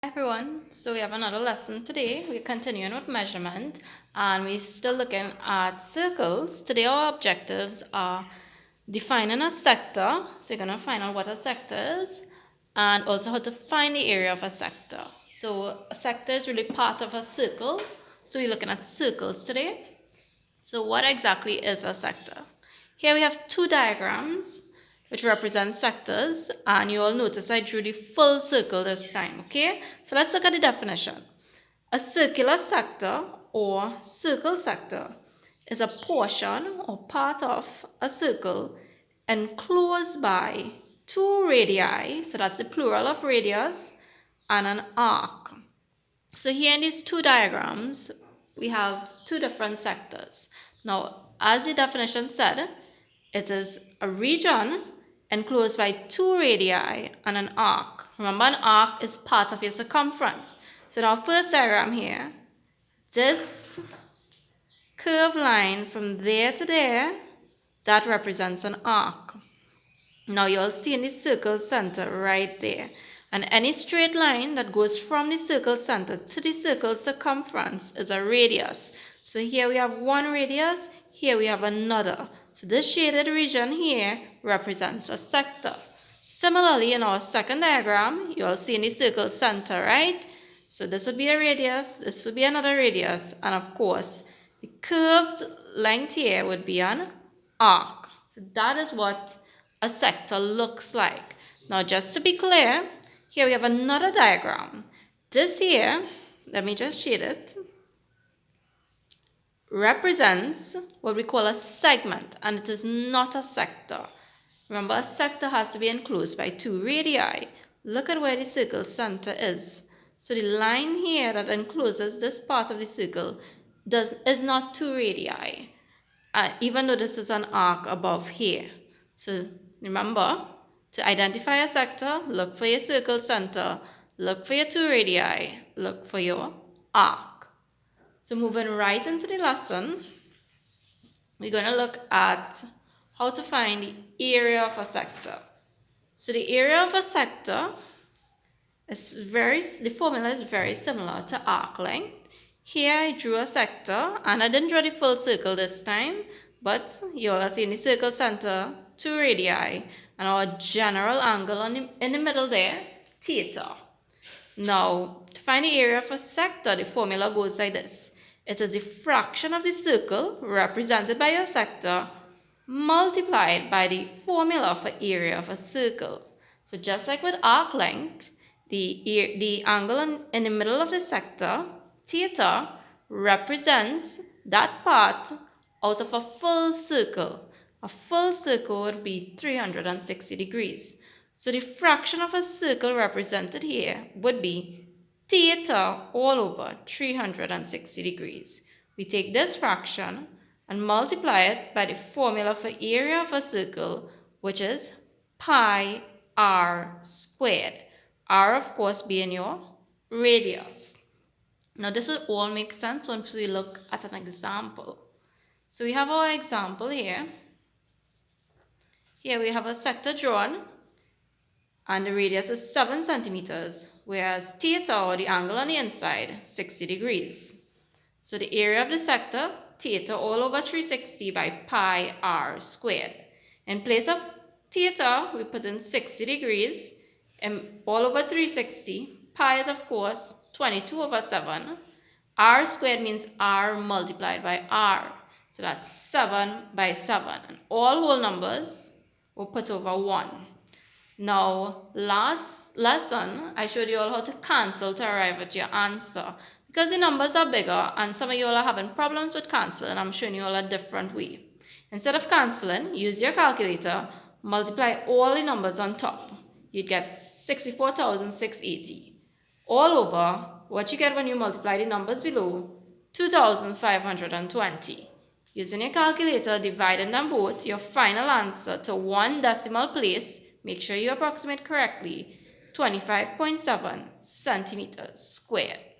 Everyone, so we have another lesson today. We're continuing with measurement and we're still looking at circles. Today our objectives are defining a sector, so you're going to find out what a sector is, and also how to find the area of a sector. So a sector is really part of a circle, so we're looking at circles today. So what exactly is a sector? Here we have two diagrams which represent sectors, and you all notice I drew the full circle this time, okay? So let's look at the definition. A circular sector or circle sector is a portion or part of a circle enclosed by two radii, so that's the plural of radius, and an arc. So here in these two diagrams, we have two different sectors. Now, as the definition said, it is a region enclosed by two radii and an arc. Remember, an arc is part of your circumference. So in our first diagram here, this curved line from there to there, that represents an arc. Now you'll see in the circle center right there. And any straight line that goes from the circle center to the circle circumference is a radius. So here we have one radius, here we have another. So this shaded region here represents a sector. Similarly, in our second diagram, you'll see in the circle center, right? So this would be a radius, this would be another radius, and of course, the curved length here would be an arc. So that is what a sector looks like. Now, just to be clear, here we have another diagram. This here, let me just shade it, represents what we call a segment, and it is not a sector. Remember, a sector has to be enclosed by two radii. Look at where the circle center is. So the line here that encloses this part of the circle is not two radii, even though this is an arc above here. So remember, to identify a sector, look for your circle center, look for your two radii, look for your arc. So moving right into the lesson, we're going to look at how to find the area of a sector. So the area of a sector the formula is very similar to arc length. Here I drew a sector, and I didn't draw the full circle this time, but you all are seeing the circle center, two radii, and our general angle in the middle there, theta. Now, to find the area of a sector, the formula goes like this. It is a fraction of the circle represented by your sector multiplied by the formula for area of a circle. So just like with arc length, the angle in the middle of the sector, theta, represents that part out of a full circle. A full circle would be 360 degrees. So the fraction of a circle represented here would be theta all over 360 degrees. We take this fraction and multiply it by the formula for area of a circle, which is pi r squared. R, of course, being your radius. Now, this would all make sense once we look at an example. So we have our example here. Here we have a sector drawn, and the radius is 7 centimeters, whereas theta, or the angle on the inside, 60 degrees. So the area of the sector, theta all over 360 by pi r squared. In place of theta, we put in 60 degrees, and all over 360. Pi is, of course, 22 over 7. R squared means R multiplied by R. So that's 7 by 7. And all whole numbers will put over 1. Now, last lesson, I showed you all how to cancel to arrive at your answer. Because the numbers are bigger and some of you all are having problems with canceling, I'm showing you all a different way. Instead of canceling, use your calculator, multiply all the numbers on top. You'd get 64,680. All over, what you get when you multiply the numbers below, 2,520. Using your calculator, dividing them both, your final answer to one decimal place, make sure you approximate correctly, 25.7 centimeters squared.